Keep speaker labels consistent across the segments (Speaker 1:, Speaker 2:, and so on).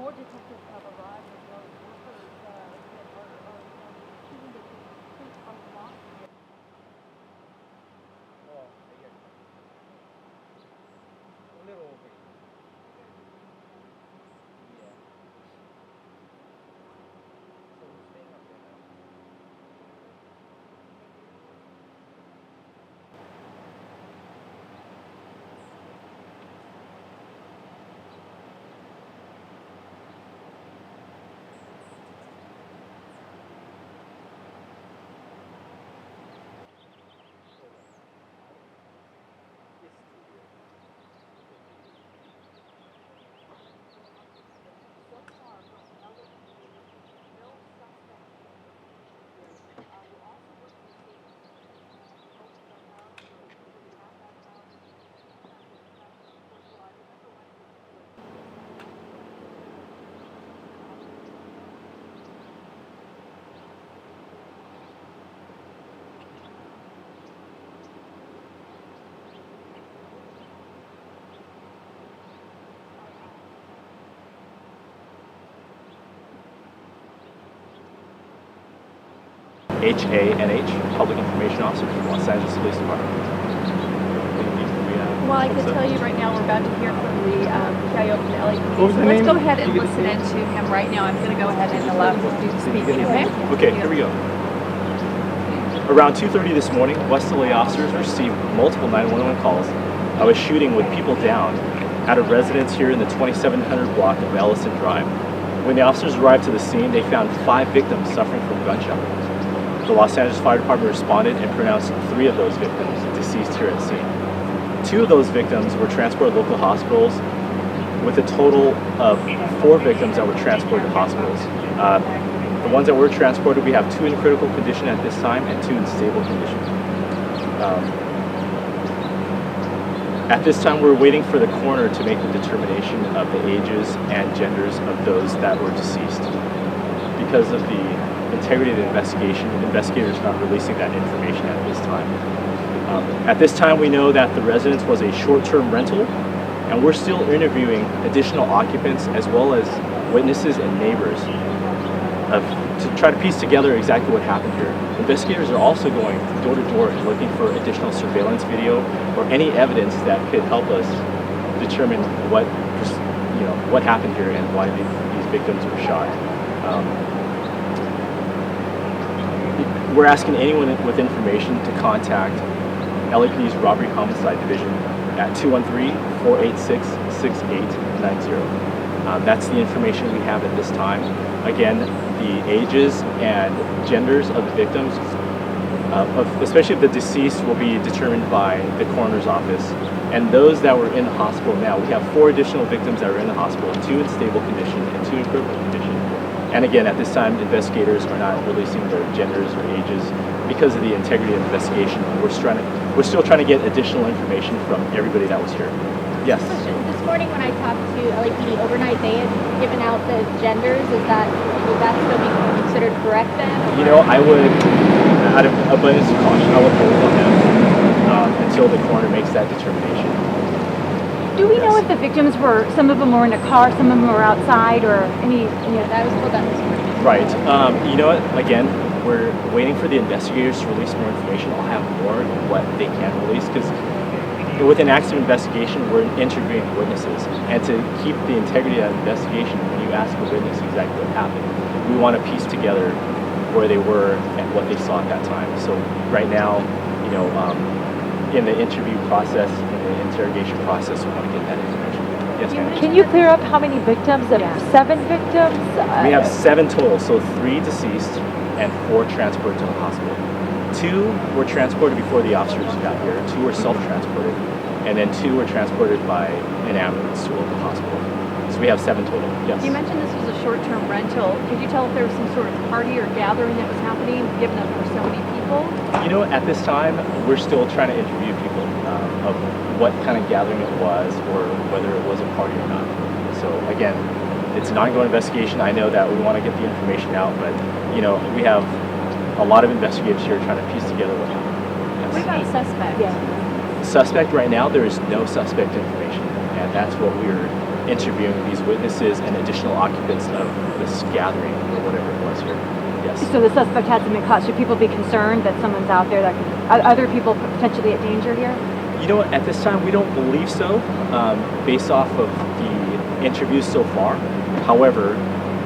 Speaker 1: more detectives have arrived as well as workers that are choosing to complete a lot.
Speaker 2: Oh, I get it. A little over. Yeah. So we're staying up there now.
Speaker 3: HANH, Public Information Officer from Los Angeles Police Department.
Speaker 4: Well, I can tell you right now we're about to hear from the PIO from the LAPD.
Speaker 3: What was
Speaker 4: So
Speaker 3: the
Speaker 4: let's
Speaker 3: name?
Speaker 4: go ahead and listen in to him right now. I'm going to go ahead and allow him to do the speaking, okay?
Speaker 3: Okay, here we go. Around 2:30 this morning, West LA officers received multiple 911 calls of a shooting with people down at a residence here in the 2700 block of Ellison Drive. When the officers arrived to the scene, they found 5 victims suffering from gunshot wounds. The Los Angeles Fire Department responded and pronounced 3 of those victims deceased here at the scene. 2 of those victims were transported to local hospitals, with a total of 4 victims that were transported to hospitals. The ones that were transported, we have 2 in critical condition at this time and 2 in stable condition. At this time, we're waiting for the coroner to make the determination of the ages and genders of those that were deceased. Because of the integrity of the investigation, investigators are not releasing that information at this time. At this time, we know that the residence was a short-term rental, and we're still interviewing additional occupants as well as witnesses and neighbors to try to piece together exactly what happened here. Investigators are also going door to door and looking for additional surveillance video or any evidence that could help us determine what happened here and why these victims were shot. We're asking anyone with information to contact LAPD's Robbery Homicide Division at 213-486-6890. That's the information we have at this time. Again, the ages and genders of the victims, especially the deceased, will be determined by the coroner's office. And those that were in the hospital now, we have 4 additional victims that are in the hospital, 2 in stable condition and 2 in critical condition. And again, at this time, investigators are not releasing their genders or ages because of the integrity of the investigation. We're still trying to get additional information from everybody that was here. Yes.
Speaker 5: This morning when I talked to LAPD overnight, they had given out the genders. Would that still be considered correct then?
Speaker 3: You know, I would, out of abundance of caution, I would hold on them until the coroner makes that determination.
Speaker 6: Do we know if the victims were, some of them were in a car, some of them were outside, or any?
Speaker 5: That was told that this morning.
Speaker 3: Right. You know what? Again, we're waiting for the investigators to release more information. I'll have more of what they can release because with an active investigation, we're interviewing witnesses. And to keep the integrity of the investigation, when you ask a witness exactly what happened, we want to piece together where they were and what they saw at that time. So right now, in the interview process, in the interrogation process, we want to get that information. Yes, ma'am.
Speaker 6: Can you clear up how many victims? 7 victims?
Speaker 3: We have 7 total, so 3 deceased and 4 transported to the hospital. 2 were transported before the officers got here. 2 were self-transported, and then 2 were transported by an ambulance to a local hospital. So we have 7 total. Yes.
Speaker 4: You mentioned this was a short-term rental. Could you tell if there was some sort of party or gathering that was happening, given that there were so many people?
Speaker 3: You know, at this time, we're still trying to interview people of what kind of gathering it was or whether it was a party or not. So again, it's an ongoing investigation. I know that we want to get the information out, but we have a lot of investigators here trying to piece together what happened. Yes.
Speaker 4: What about suspects?
Speaker 6: Yeah.
Speaker 3: Suspect right now, there is no suspect information, and that's what we're interviewing these witnesses and additional occupants of this gathering or whatever it was here. Yes.
Speaker 6: So the suspect hasn't been caught. Should people be concerned that someone's out there that could, other people potentially at danger here?
Speaker 3: You know what? At this time, we don't believe so, based off of the interviews so far. However,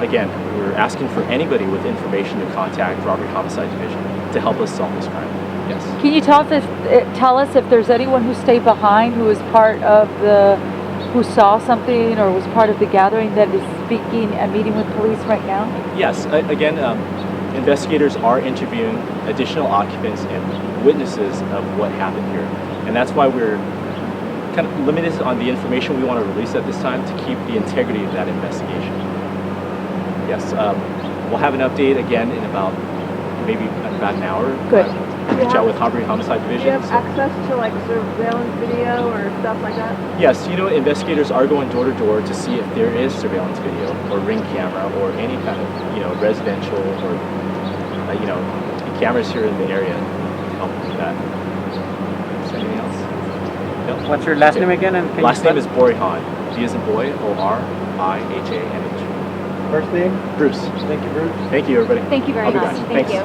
Speaker 3: again, we're asking for anybody with information to contact Robbery Homicide Division to help us solve this crime. Yes.
Speaker 7: Can you tell us if there's anyone who stayed behind who was part of who saw something or was part of the gathering that is speaking and meeting with police right now?
Speaker 3: Yes. Again, investigators are interviewing additional occupants and witnesses of what happened here, and that's why we're kind of limited on the information we want to release at this time to keep the integrity of that investigation. Yes. We'll have an update again in about an hour.
Speaker 7: Good.
Speaker 3: Reach out with Robbery Homicide
Speaker 1: Do
Speaker 3: Division.
Speaker 1: you have access to like surveillance video or stuff like that?
Speaker 3: Yes, investigators are going door to door to see if there is surveillance video or ring camera or any kind of, residential or, cameras here in the area to help with that. Is there anything else? No?
Speaker 2: What's your last name again? And can
Speaker 3: Last
Speaker 2: you
Speaker 3: name is Borihan. B as in boy, Orihanh.
Speaker 2: First name?
Speaker 3: Bruce.
Speaker 2: Thank you, Bruce.
Speaker 3: Thank you, everybody.
Speaker 6: Thank you very
Speaker 3: I'll be
Speaker 6: much.
Speaker 3: back.
Speaker 6: Thank
Speaker 3: Thanks.
Speaker 6: you.